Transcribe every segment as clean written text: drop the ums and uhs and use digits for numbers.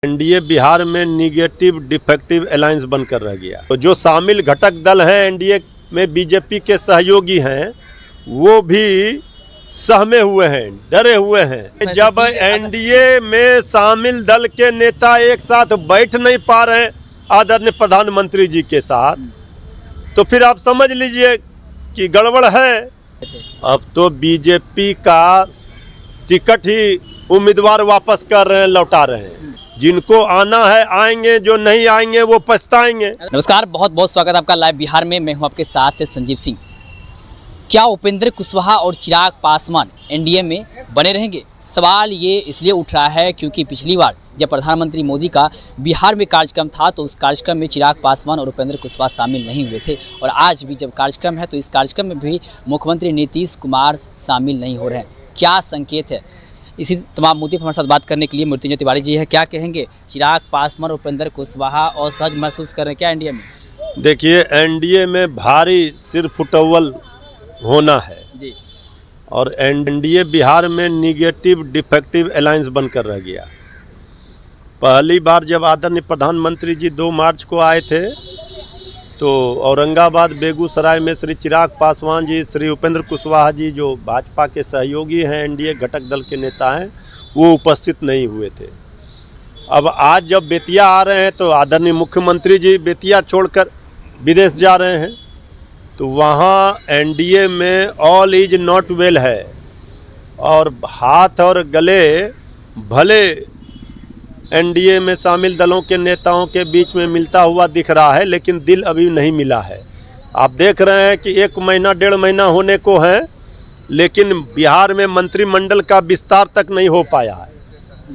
NDA Bihar में negative defective alliance बनकर रह गया। तो जो शामिल घटक दल हैं एनडीए में बीजेपी के सहयोगी हैं वो भी सहमे हुए हैं, डरे हुए हैं। जब एनडीए में शामिल दल के नेता एक साथ बैठ नहीं पा रहे हैं आदरणीय प्रधानमंत्री जी के साथ, तो फिर आप समझ लीजिए कि गड़बड़ है। अब तो बीजेपी का टिकट ही उम्मीदवार वापस कर रहे हैं, लौटा रहे हैं। जिनको आना है आएंगे, जो नहीं आएंगे वो पछताएंगे। नमस्कार, बहुत बहुत स्वागत है आपका लाइव बिहार में। मैं हूं आपके साथ संजीव सिंह। क्या उपेंद्र कुशवाहा और चिराग पासवान एनडीए में बने रहेंगे? सवाल ये इसलिए उठ रहा है क्योंकि पिछली बार जब प्रधानमंत्री मोदी का बिहार में कार्यक्रम था तो उस कार्यक्रम में चिराग पासवान और उपेंद्र कुशवाहा शामिल नहीं हुए थे, और आज भी जब कार्यक्रम है तो इस कार्यक्रम में भी मुख्यमंत्री नीतीश कुमार शामिल नहीं हो रहे हैं। क्या संकेत है? इसी तमाम मुद्दे पर हमारे साथ बात करने के लिए मृत्युंजय तिवारी जी है। क्या कहेंगे? चिराग पासवान और उपेंद्र कुशवाहा असहज महसूस कर रहे हैं क्या एनडीए में? देखिए, एनडीए में भारी सिर फुटौल होना है जी। और एनडीए बिहार में निगेटिव डिफेक्टिव अलायंस बनकर रह गया। पहली बार जब आदरणीय प्रधानमंत्री जी 2 मार्च को आए थे तो औरंगाबाद बेगूसराय में श्री चिराग पासवान जी, श्री उपेंद्र कुशवाहा जी जो भाजपा के सहयोगी हैं, एनडीए घटक दल के नेता हैं, वो उपस्थित नहीं हुए थे। अब आज जब बेतिया आ रहे हैं तो आदरणीय मुख्यमंत्री जी बेतिया छोड़कर विदेश जा रहे हैं, तो वहाँ एनडीए में ऑल इज नॉट वेल है और हाथ और गले भले एनडीए में शामिल दलों के नेताओं के बीच में मिलता हुआ दिख रहा है, लेकिन दिल अभी नहीं मिला है। आप देख रहे हैं कि 1 महीना 1.5 महीना होने को है, लेकिन बिहार में मंत्रिमंडल का विस्तार तक नहीं हो पाया है।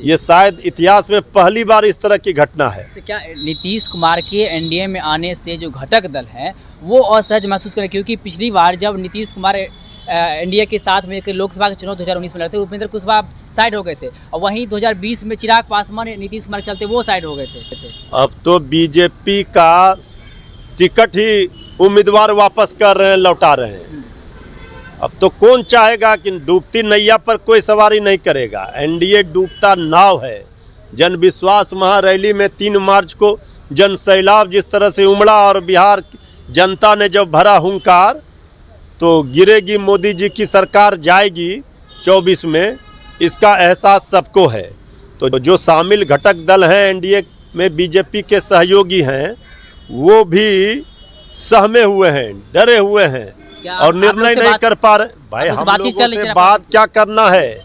ये शायद इतिहास में पहली बार इस तरह की घटना है। तो क्या नीतीश कुमार के एनडीए में आने से जो घटक दल हैं वो असहज महसूस करें? क्योंकि पिछली बार जब नीतीश कुमार एनडीए के साथ में लोकसभा के चुनाव 2019 में लड़ते, उपेंद्र कुशवाहा साइड हो गए थे, और वहीं 2020 में चिराग पासवान नीतीश कुमार के चलते वो साइड हो गए थे। अब तो बीजेपी का टिकट ही उम्मीदवार वापस कर रहे हैं, लौटा रहे हैं। अब तो कौन चाहेगा कि डूबती नैया पर कोई सवारी नहीं करेगा। एनडीए डूबता नाव है। जन विश्वास महारैली में 3 मार्च को जन सैलाब जिस तरह से उमड़ा और बिहार जनता ने जब भरा हुंकार, तो गिरेगी मोदी जी की सरकार, जाएगी 24 में, इसका एहसास सबको है। तो जो शामिल घटक दल हैं एनडीए में बीजेपी के सहयोगी हैं वो भी सहमे हुए हैं, डरे हुए हैं और निर्णय नहीं कर पा रहे। भाई हम लोगों से बात क्या करना है?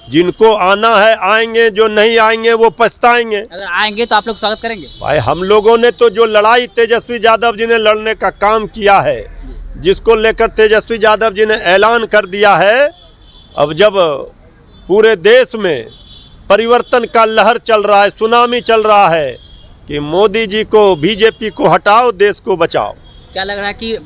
जिनको आना है आएंगे, जो नहीं आएंगे वो पछताएंगे। अगर आएंगे तो आप लोग स्वागत करेंगे? भाई हम लोगों ने तो जो लड़ाई तेजस्वी यादव जी ने लड़ने का काम किया है, जिसको लेकर तेजस्वी यादव जी ने ऐलान कर दिया है, अब जब पूरे देश में परिवर्तन का लहर चल रहा है, सुनामी चल रहा है कि मोदी जी को, बीजेपी को हटाओ, देश को बचाओ। क्या लग रहा है कि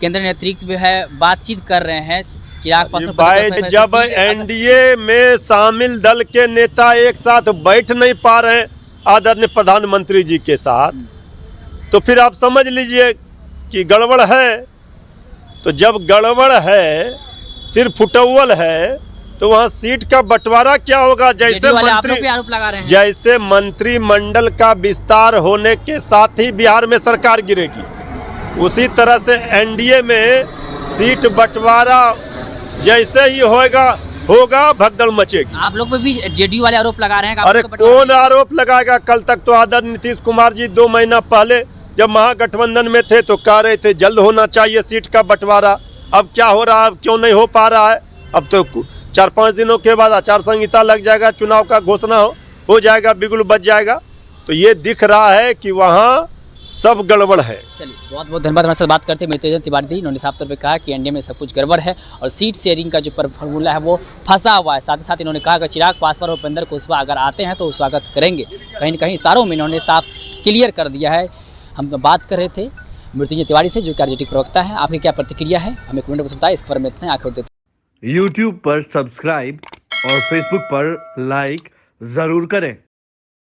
केंद्र नेतृत्व जो है बातचीत कर रहे हैं चिराग पासवान? भाई जब एनडीए में शामिल दल के नेता एक साथ बैठ नहीं पा रहे हैं आदरणीय प्रधानमंत्री जी के साथ, तो फिर आप समझ लीजिए कि गड़बड़ है। तो जब गड़बड़ है, सिर फुटौल है, तो वहाँ सीट का बंटवारा क्या होगा? जैसे मंत्रिमंडल का विस्तार होने के साथ ही बिहार में सरकार गिरेगी, उसी तरह से एनडीए में सीट बंटवारा जैसे ही होगा भगदड़ मचेगी। आप लोग पे भी जेडीयू वाले आरोप लगा रहे हैं? अरे कौन आरोप लगाएगा? कल तक तो आदरणीय नीतीश कुमार जी 2 महीना पहले जब महागठबंधन में थे तो कह रहे थे जल्द होना चाहिए सीट का बंटवारा। अब क्या हो रहा है? अब क्यों नहीं हो पा रहा है? अब तो 4-5 दिनों के बाद आचार संहिता लग जाएगा, चुनाव का घोषणा हो जाएगा, बिगुल बच जाएगा। तो ये दिख रहा है कि वहाँ सब गड़बड़ है। चलिए, बहुत बहुत धन्यवाद। हमारे साथ बात करते हैं मृत्युंजय तिवारी। इन्होंने साफ तौर पे कहा कि एनडीए में सब कुछ गड़बड़ है और सीट शेयरिंग का जो फॉर्मूला है वो फंसा हुआ है। साथ ही साथ इन्होंने कहा कि चिराग पासवान और उपेंद्र कुशवाहा अगर आते हैं तो स्वागत करेंगे। कहीं न कहीं इशारों में इन्होंने साफ क्लियर कर दिया है। हम बात कर रहे थे मृत्युंजय तिवारी से, जो आरजेडी प्रवक्ता है। आपकी क्या प्रतिक्रिया है हमें कमेंट में बताएं। इस खबर में इतना आखिर देते। यूट्यूब पर सब्सक्राइब और फेसबुक पर लाइक जरूर करें।